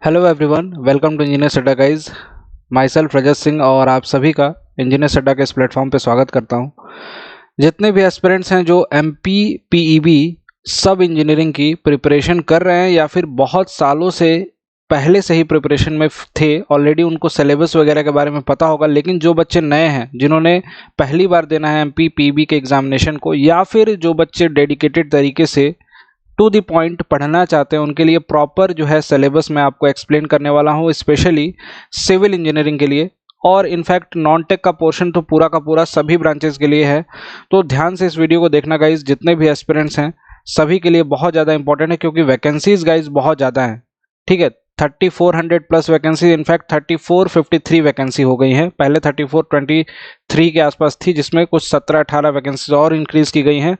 Hello everyone, welcome to engineer Adda guys. Myself Rajat Singh और आप सभी का इंजीनियर अड्डा के इस प्लेटफॉर्म पे स्वागत करता हूँ। जितने भी एस्पिरेंट्स हैं जो एमपी पीईबी सब इंजीनियरिंग की प्रिपरेशन कर रहे हैं या फिर बहुत सालों से पहले से ही प्रिपरेशन में थे, ऑलरेडी उनको सिलेबस वगैरह के बारे में पता होगा। लेकिन जो बच्चे नए हैं, जिन्होंने पहली बार देना है एमपी पीईबी के एग्जामिनेशन को, या फिर जो बच्चे डेडिकेटेड तरीके से टू द पॉइंट पढ़ना चाहते हैं, उनके लिए प्रॉपर जो है सिलेबस मैं आपको एक्सप्लेन करने वाला हूँ, स्पेशली सिविल इंजीनियरिंग के लिए। और इनफैक्ट नॉन टेक का पोर्शन तो पूरा का पूरा सभी ब्रांचेस के लिए है। तो ध्यान से इस वीडियो को देखना गाइज, जितने भी एस्पिरेंट्स हैं सभी के लिए बहुत ज़्यादा इंपॉर्टेंट है, क्योंकि वैकेंसीज गाइज बहुत ज़्यादा हैं। ठीक है, 3400 प्लस वैकेंसी, इनफैक्ट 3453 वैकेंसी हो गई हैं। पहले 3423 के आसपास थी, जिसमें कुछ 17-18 वैकेंसीज और इंक्रीज की गई हैं।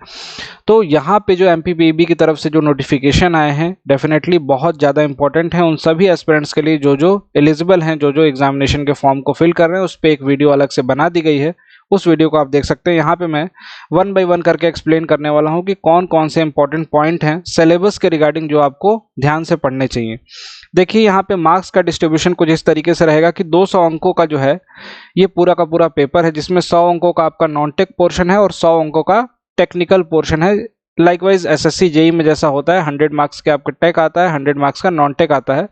तो यहाँ पे जो एमपीपीबी की तरफ से जो नोटिफिकेशन आए हैं डेफिनेटली बहुत ज़्यादा इंपॉर्टेंट है उन सभी एस्पिरेंट्स के लिए जो एलिजिबल हैं, जो एग्जामिनेशन के फॉर्म को फिल कर रहे हैं। उस पर एक वीडियो अलग से बना दी गई है, उस वीडियो को आप देख सकते हैं। यहाँ पे मैं 1 बाय 1 करके एक्सप्लेन करने वाला हूँ कि कौन कौन से इंपॉर्टेंट पॉइंट हैं सिलेबस के रिगार्डिंग जो आपको ध्यान से पढ़ने चाहिए। देखिए, यहाँ पे मार्क्स का डिस्ट्रीब्यूशन कुछ इस तरीके से रहेगा कि 200 अंकों का जो है ये पूरा का पूरा पेपर है, जिसमें 100 अंकों का आपका नॉन टेक पोर्शन है और 100 अंकों का टेक्निकल पोर्शन है। लाइकवाइज एसएससी जेई में जैसा होता है, 100 मार्क्स के आपका टेक आता है, 100 मार्क्स का नॉन टेक आता है।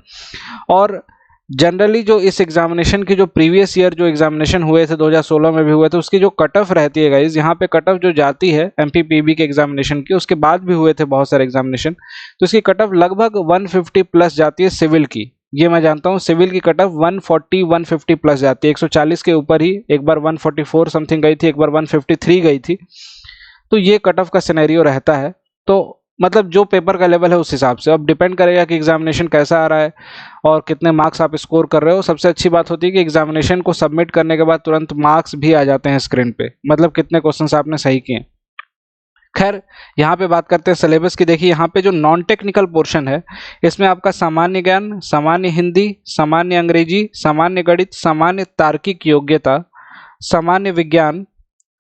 और जनरली जो इस एग्जामिनेशन की जो प्रीवियस ईयर जो एग्जामिनेशन हुए थे 2016 में भी हुए थे, उसकी जो कट ऑफ रहती है गाइज, यहाँ पे कट ऑफ जो जाती है एमपीपीबी के एग्जामिनेशन की, उसके बाद भी हुए थे बहुत सारे एग्जामिनेशन, तो इसकी कट ऑफ लगभग 150 प्लस जाती है सिविल की। ये मैं जानता हूँ, सिविल की कट ऑफ 140-150 प्लस जाती है, 140 के ऊपर ही। एक बार 144 समथिंग गई थी, एक बार 153 गई थी। तो ये कट ऑफ का सिनेरियो रहता है। तो मतलब जो पेपर का लेवल है उस हिसाब से अब डिपेंड करेगा कि एग्जामिनेशन कैसा आ रहा है और कितने मार्क्स आप स्कोर कर रहे हो। सबसे अच्छी बात होती है कि एग्जामिनेशन को सबमिट करने के बाद तुरंत मार्क्स भी आ जाते हैं स्क्रीन पे, मतलब कितने क्वेश्चंस आपने सही किए। खैर, यहाँ पे बात करते हैं सिलेबस की। देखिए, यहाँ पे जो नॉन टेक्निकल पोर्शन है, इसमें आपका सामान्य ज्ञान, सामान्य हिंदी, सामान्य अंग्रेजी, सामान्य गणित, सामान्य तार्किक योग्यता, सामान्य विज्ञान,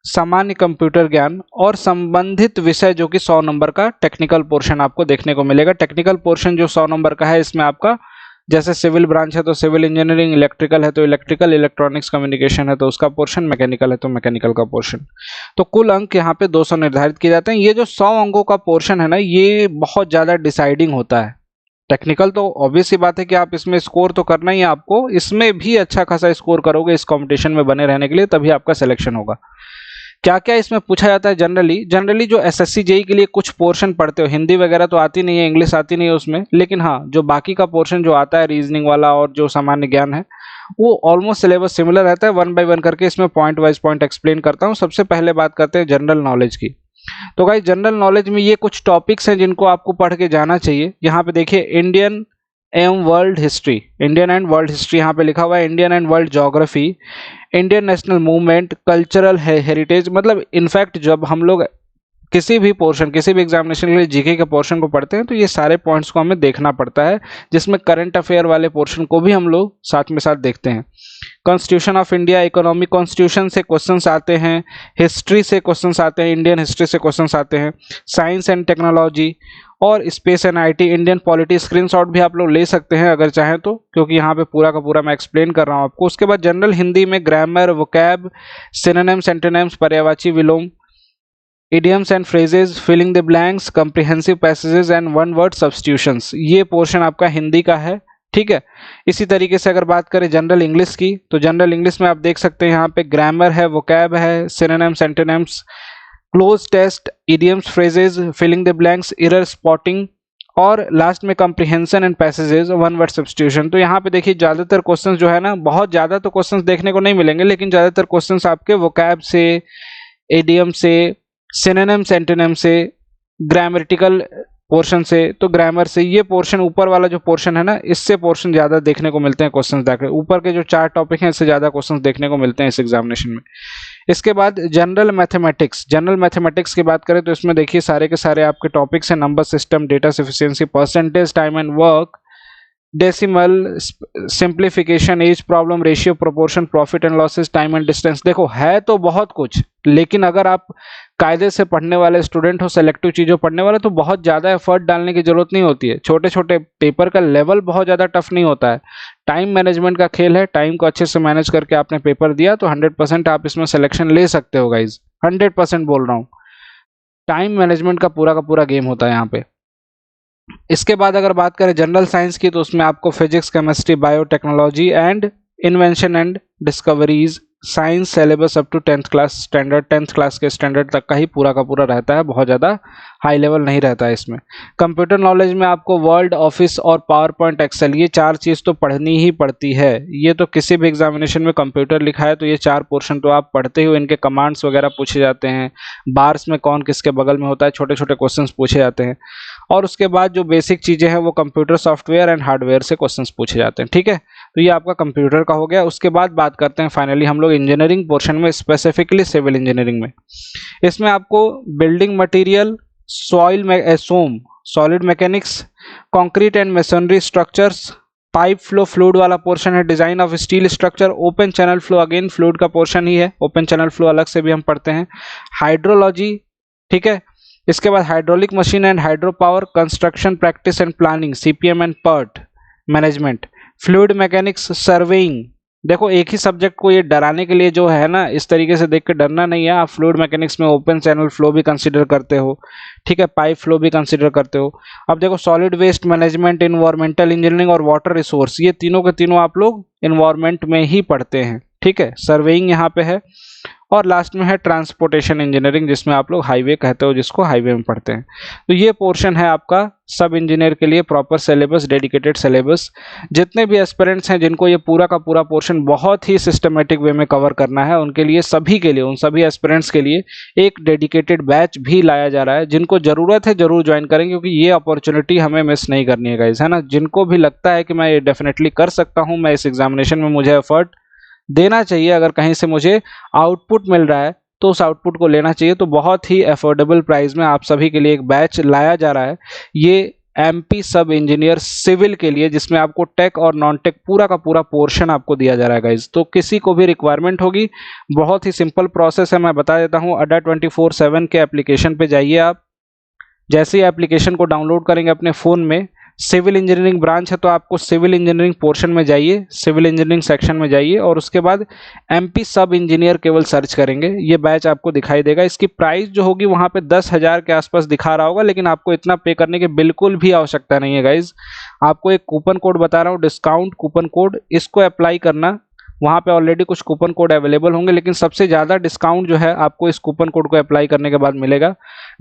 सामान्य कंप्यूटर ज्ञान और संबंधित विषय, जो कि 100 नंबर का टेक्निकल पोर्शन आपको देखने को मिलेगा। टेक्निकल पोर्शन जो 100 नंबर का है, इसमें आपका जैसे सिविल ब्रांच है तो सिविल इंजीनियरिंग, इलेक्ट्रिकल है तो इलेक्ट्रिकल, इलेक्ट्रॉनिक्स कम्युनिकेशन है तो उसका पोर्शन, मैकेनिकल है तो मैकेनिकल का पोर्शन। तो कुल अंक यहाँ पे 200 निर्धारित किए जाते हैं। ये जो 100 अंकों का पोर्शन है ना, ये बहुत ज़्यादा डिसाइडिंग होता है। टेक्निकल तो ऑब्वियस सी बात है कि आप इसमें स्कोर तो करना ही है आपको, इसमें भी अच्छा खासा स्कोर करोगे इस कंपटीशन में बने रहने के लिए, तभी आपका सिलेक्शन होगा। क्या क्या इसमें पूछा जाता है जनरली जो एसएससी जेई के लिए कुछ पोर्शन पढ़ते हो, हिंदी वगैरह तो आती नहीं है, इंग्लिश आती नहीं है उसमें, लेकिन हाँ, जो बाकी का पोर्शन जो आता है रीजनिंग वाला और जो सामान्य ज्ञान है, वो ऑलमोस्ट सिलेबस सिमिलर रहता है। 1 बाय 1 करके इसमें पॉइंट वाइज पॉइंट एक्सप्लेन करता हूँ। सबसे पहले बात करते हैं जनरल नॉलेज की। तो गाइस, जनरल नॉलेज में ये कुछ टॉपिक्स हैं जिनको आपको पढ़ के जाना चाहिए। यहाँ पे देखिए, इंडियन एवं world history, Indian and world history यहाँ पे लिखा हुआ है, Indian and world geography, Indian national movement, cultural heritage. मतलब इनफैक्ट जब हम लोग किसी भी पोर्शन, किसी भी एग्जामिनेशन के लिए जीके के पोर्शन को पढ़ते हैं, तो ये सारे पॉइंट्स को हमें देखना पड़ता है, जिसमें करंट अफेयर वाले पोर्शन को भी हम लोग साथ में साथ देखते हैं। Constitution of India, economic constitution से क्वेश्चंस आते हैं, हिस्ट्री से क्वेश्चंस आते हैं, इंडियन हिस्ट्री से क्वेश्चंस आते हैं, साइंस एंड टेक्नोलॉजी और space and IT, Indian polity. Screenshot भी आप लोग ले सकते हैं अगर चाहें तो, क्योंकि यहाँ पे पूरा का पूरा मैं एक्सप्लेन कर रहा हूँ आपको। उसके बाद जनरल हिंदी में ग्रामर, वोकैब, सिनोनिम्स, एंटोनिम्स, पर्यायवाची, विलोम, idioms and phrases, filling the blanks, comprehensive passages and one word substitutions। ये पोर्शन आपका हिंदी का है। ठीक है, इसी तरीके से अगर बात करें जनरल इंग्लिश की, तो जनरल इंग्लिश में आप देख सकते हैं यहाँ पे ग्रामर है, वोकैब है, synonyms, antonyms, cloze test, idioms, phrases, filling the blanks, error spotting और लास्ट में comprehension and passages, one word substitution। तो यहाँ पे देखिए, ज़्यादातर क्वेश्चंस जो है ना, बहुत ज़्यादा तो क्वेश्चंस देखने को नहीं मिलेंगे, लेकिन ज़्यादातर क्वेश्चंस आपके वोकैब से, इडियम से, सिनोनिम्स, एंटोनिम से, ग्रामेटिकल पोर्शन से, तो ग्रामर से। ये पोर्शन ऊपर वाला जो पोर्शन है ना, इससे पोर्शन ज़्यादा देखने को मिलते हैं क्वेश्चंस देखकर। ऊपर के जो 4 टॉपिक हैं, इससे ज़्यादा क्वेश्चंस देखने को मिलते हैं इस एग्जामिनेशन में। इसके बाद जनरल मैथमेटिक्स, जनरल मैथमेटिक्स की बात करें तो इसमें देखिए सारे के सारे आपके टॉपिक्स हैं, number system, data sufficiency, percentage, time and work, decimal, simplification, age problem, ratio, proportion, profit and losses, time and distance. देखो है तो बहुत कुछ, लेकिन अगर आप कायदे से पढ़ने वाले स्टूडेंट हो, सेलेक्टिव चीज़ों पढ़ने वाले, तो बहुत ज़्यादा एफर्ट डालने की जरूरत नहीं होती है। छोटे छोटे पेपर का लेवल बहुत ज़्यादा टफ नहीं होता है। टाइम मैनेजमेंट का खेल है। टाइम को अच्छे से मैनेज करके आपने पेपर दिया तो 100% आप इसमें सिलेक्शन ले सकते हो गाइज। 100% बोल रहा हूँ। टाइम मैनेजमेंट का पूरा गेम होता है यहाँ पे। इसके बाद अगर बात करें जनरल साइंस की, तो उसमें आपको physics, chemistry, biotechnology and invention and discoveries, science syllabus up to 10th class standard, 10th class के स्टैंडर्ड तक का ही पूरा का पूरा रहता है। बहुत ज़्यादा हाई लेवल नहीं रहता है इसमें। कंप्यूटर नॉलेज में आपको वर्ड, ऑफिस और पावर पॉइंट, एक्सेल, ये 4 चीज़ तो पढ़नी ही पड़ती है। ये तो किसी भी एग्जामिनेशन में कंप्यूटर लिखा है तो ये 4 पोर्शन तो आप पढ़ते हो। इनके कमांड्स वगैरह पूछे जाते हैं, बार्स में कौन किसके बगल में होता है, छोटे छोटे क्वेश्चंस पूछे जाते हैं। और उसके बाद जो बेसिक चीज़ें हैं वो कंप्यूटर सॉफ्टवेयर एंड हार्डवेयर से क्वेश्चंस पूछे जाते हैं। ठीक है, तो ये आपका कंप्यूटर का हो गया। उसके बाद बात करते हैं फाइनली हम लोग इंजीनियरिंग पोर्शन में, स्पेसिफिकली सिविल इंजीनियरिंग में। इसमें आपको building material, solid mechanics, concrete and masonry structures, pipe flow fluid वाला पोर्शन है, design of steel structure, open channel flow, again fluid का पोर्शन ही है, ओपन चैनल फ्लो अलग से भी हम पढ़ते हैं, हाइड्रोलॉजी। ठीक है, इसके बाद hydraulic machine and hydro power, construction practice and planning, CPM and PERT management, fluid mechanics, surveying. देखो एक ही सब्जेक्ट को ये डराने के लिए जो है ना, इस तरीके से देख के डरना नहीं है। आप फ्लूइड मैकेनिक्स में ओपन चैनल फ्लो भी कंसीडर करते हो, ठीक है, पाइप फ्लो भी कंसीडर करते हो। अब देखो solid waste management, environmental engineering और वाटर रिसोर्स, ये तीनों के तीनों आप लोग इन्वायरमेंट में ही पढ़ते हैं। ठीक है, सर्वेइंग यहाँ पे है। और लास्ट में है ट्रांसपोर्टेशन इंजीनियरिंग, जिसमें आप लोग हाईवे कहते हो, जिसको हाईवे में पढ़ते हैं। तो ये पोर्शन है आपका सब इंजीनियर के लिए, प्रॉपर सिलेबस, डेडिकेटेड सिलेबस। जितने भी एस्पिरेंट्स हैं जिनको ये पूरा का पूरा पोर्शन बहुत ही सिस्टमेटिक वे में कवर करना है, उनके लिए, सभी के लिए, उन सभी एस्पिरेंट्स के लिए एक डेडिकेटेड बैच भी लाया जा रहा है। जिनको ज़रूरत है जरूर ज्वाइन करें, क्योंकि ये अपॉर्चुनिटी हमें मिस नहीं करनी है गाइस, है ना। जिनको भी लगता है कि मैं ये डेफिनेटली कर सकता हूँ, मैं इस एग्जामिनेशन में मुझे एफर्ट देना चाहिए, अगर कहीं से मुझे आउटपुट मिल रहा है तो उस आउटपुट को लेना चाहिए, तो बहुत ही अफोर्डेबल प्राइस में आप सभी के लिए एक बैच लाया जा रहा है। ये एमपी सब इंजीनियर सिविल के लिए, जिसमें आपको टेक और नॉन टेक पूरा का पूरा पोर्शन आपको दिया जा रहा है गाइज। तो किसी को भी रिक्वायरमेंट होगी, बहुत ही सिंपल प्रोसेस है, मैं बता देता हूँ। अड्डा 24/7 के एप्लीकेशन पे जाइए आप। जैसे ही एप्लीकेशन को डाउनलोड करेंगे अपने फ़ोन में, सिविल इंजीनियरिंग ब्रांच है तो आपको सिविल इंजीनियरिंग पोर्शन में जाइए, सिविल इंजीनियरिंग सेक्शन में जाइए, और उसके बाद एमपी सब इंजीनियर केवल सर्च करेंगे, ये बैच आपको दिखाई देगा। इसकी प्राइस जो होगी वहाँ पे 10,000 के आसपास दिखा रहा होगा, लेकिन आपको इतना पे करने की बिल्कुल भी आवश्यकता नहीं है गाइज। आपको एक कूपन कोड बता रहा हूँ, डिस्काउंट कूपन कोड, इसको अप्लाई करना। वहाँ पे ऑलरेडी कुछ कूपन कोड अवेलेबल होंगे, लेकिन सबसे ज़्यादा डिस्काउंट जो है आपको इस कूपन कोड को अप्लाई करने के बाद मिलेगा।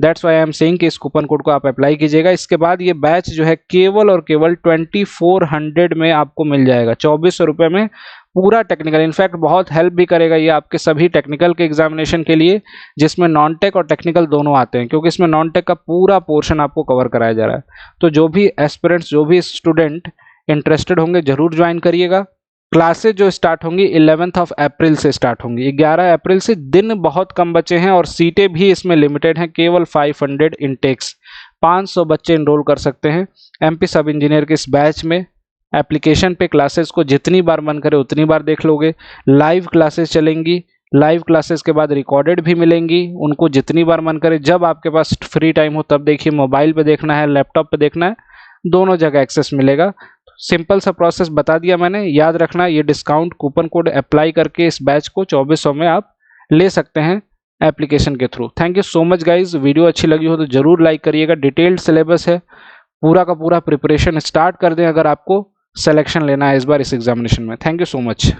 That's why I am saying कि इस कूपन कोड को आप अप्लाई कीजिएगा। इसके बाद ये बैच जो है केवल और केवल 2400 में आपको मिल जाएगा, 2400 रुपये में पूरा टेक्निकल। इनफैक्ट बहुत हेल्प भी करेगा ये आपके सभी टेक्निकल के एग्जामिनेशन के लिए, जिसमें नॉन टेक और टेक्निकल दोनों आते हैं, क्योंकि इसमें नॉन टेक का पूरा पोर्शन आपको कवर कराया जा रहा है। तो जो भी एस्पिरेंट्स, जो भी स्टूडेंट इंटरेस्टेड होंगे जरूर ज्वाइन करिएगा। क्लासेज जो स्टार्ट होंगी 11 अप्रैल से स्टार्ट होंगी, 11 अप्रैल से। दिन बहुत कम बचे हैं और सीटें भी इसमें लिमिटेड हैं, केवल 500 इनटेक्स, 500 बच्चे इनरोल कर सकते हैं एमपी सब इंजीनियर के इस बैच में। एप्लीकेशन पे क्लासेस को जितनी बार मन करे उतनी बार देख लोगे। लाइव क्लासेस चलेंगी, लाइव क्लासेस के बाद रिकॉर्डेड भी मिलेंगी, उनको जितनी बार मन करे, जब आपके पास फ्री टाइम हो तब देखिए। मोबाइल पे देखना है, लैपटॉप पे देखना है, दोनों जगह एक्सेस मिलेगा। सिंपल सा प्रोसेस बता दिया मैंने, याद रखना। ये डिस्काउंट कूपन कोड अप्लाई करके इस बैच को 2400 में आप ले सकते हैं एप्लीकेशन के through. Thank you so much guys. Video अच्छी लगी हो तो जरूर लाइक करिएगा। डिटेल्ड सिलेबस है, पूरा का पूरा प्रिपरेशन स्टार्ट कर दें अगर आपको सिलेक्शन लेना है इस बार इस एग्जामिनेशन में। Thank you so much.